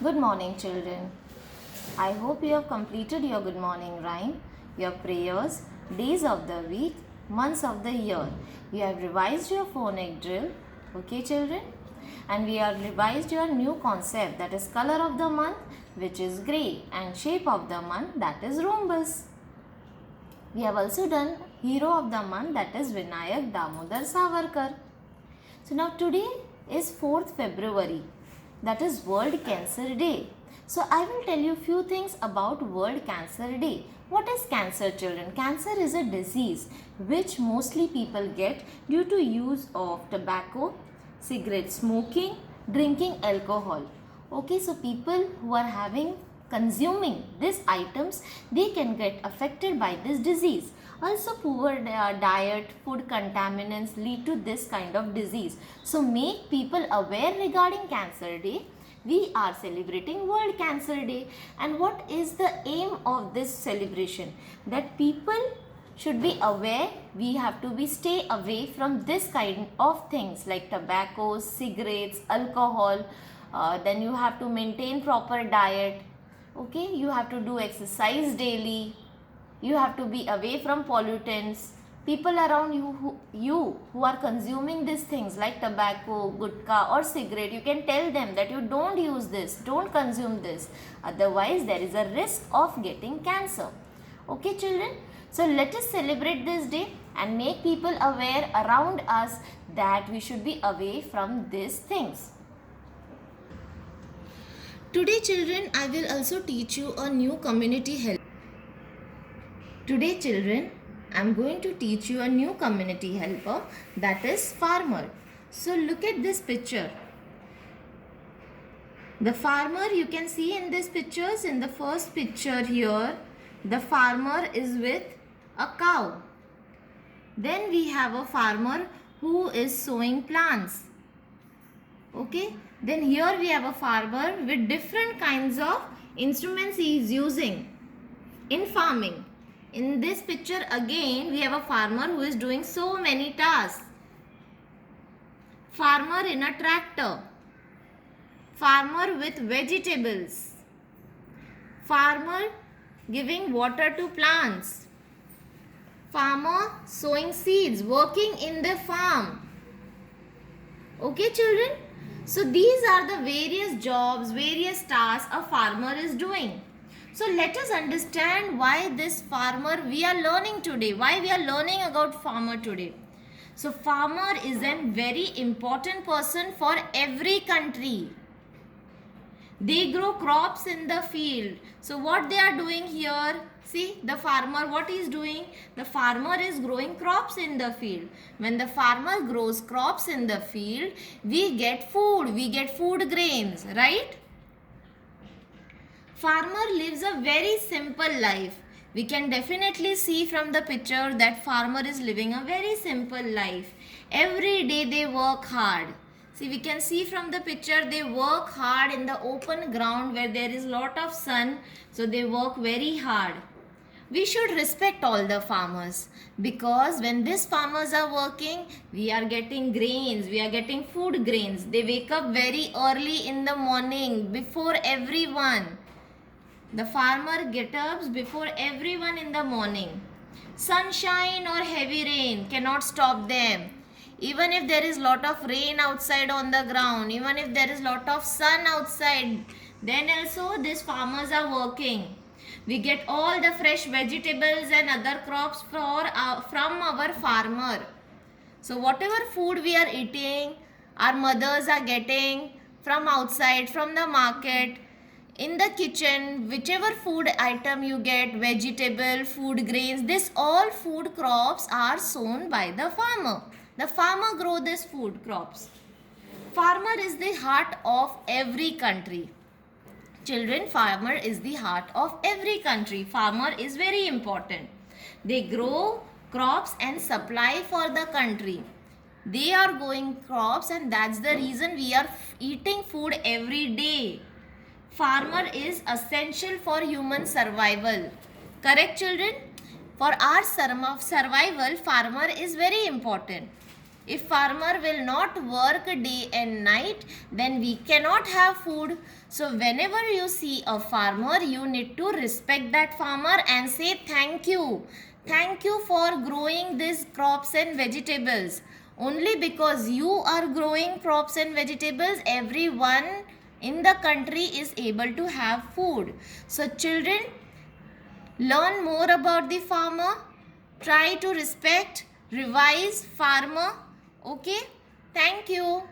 Good morning, children. I hope you have completed your good morning rhyme, your prayers, days of the week, months of the year. You have revised your phonic drill, okay, children? And we have revised your new concept, that is color of the month, which is grey, and shape of the month, that is rhombus. We have also done hero of the month, that is Vinayak Damodar Savarkar. So now today is 4th February, that is World Cancer Day. So I will tell you few things about World Cancer Day. What is cancer, children? Cancer is a disease which mostly people get due to use of tobacco, cigarette smoking, drinking alcohol. Okay, so people who are consuming these items, they can get affected by this disease. Also, poor diet, food contaminants lead to this kind of disease. So make people aware regarding Cancer Day. We are celebrating World Cancer Day. And what is the aim of this celebration? That people should be aware, we have to stay away from this kind of things like tobacco, cigarettes, alcohol. Then you have to maintain proper diet. Okay, you have to do exercise daily. You have to be away from pollutants. People around you who are consuming these things like tobacco, gutka or cigarette, you can tell them that you don't use this, don't consume this. Otherwise, there is a risk of getting cancer. Okay, children? So, let us celebrate this day and make people aware around us that we should be away from these things. Today, children, I will also teach you a new community help. Today, children, I am going to teach you a new community helper, that is farmer. So look at this picture. The farmer you can see in these pictures. In the first picture here, the farmer is with a cow. Then we have a farmer who is sowing plants. Okay. Then here we have a farmer with different kinds of instruments he is using in farming. In this picture again, we have a farmer who is doing so many tasks. Farmer in a tractor. Farmer with vegetables. Farmer giving water to plants. Farmer sowing seeds, working in the farm. Okay, children? So these are the various jobs, various tasks a farmer is doing. So let us understand why this farmer we are learning today. Why we are learning about farmer today. So farmer is a very important person for every country. They grow crops in the field. So what they are doing here, see the farmer what he is doing? The farmer is growing crops in the field. When the farmer grows crops in the field, we get food. We get food grains, right? Farmer lives a very simple life. We can definitely see from the picture that farmer is living a very simple life. Every day they work hard. See, we can see from the picture they work hard in the open ground where there is lot of sun. So they work very hard. We should respect all the farmers because when these farmers are working, we are getting grains, we are getting food grains. They wake up very early in the morning before everyone. The farmer gets up before everyone in the morning. Sunshine or heavy rain cannot stop them. Even if there is lot of rain outside on the ground, even if there is lot of sun outside, then also these farmers are working. We get all the fresh vegetables and other crops from our farmer. So whatever food we are eating, our mothers are getting from outside, from the market, in the kitchen, whichever food item you get, vegetable, food grains, this all food crops are sown by the farmer. The farmer grow these food crops. Farmer is the heart of every country. Children, farmer is the heart of every country. Farmer is very important. They grow crops and supply for the country. They are growing crops and that's the reason we are eating food every day. Farmer is essential for human survival. Correct, children? For our survival, farmer is very important. If farmer will not work day and night, then we cannot have food. So whenever you see a farmer, you need to respect that farmer and say thank you. Thank you for growing these crops and vegetables. Only because you are growing crops and vegetables, everyone in the country is able to have food. So children, learn more about the farmer. Try to respect, revise farmer. Okay? Thank you.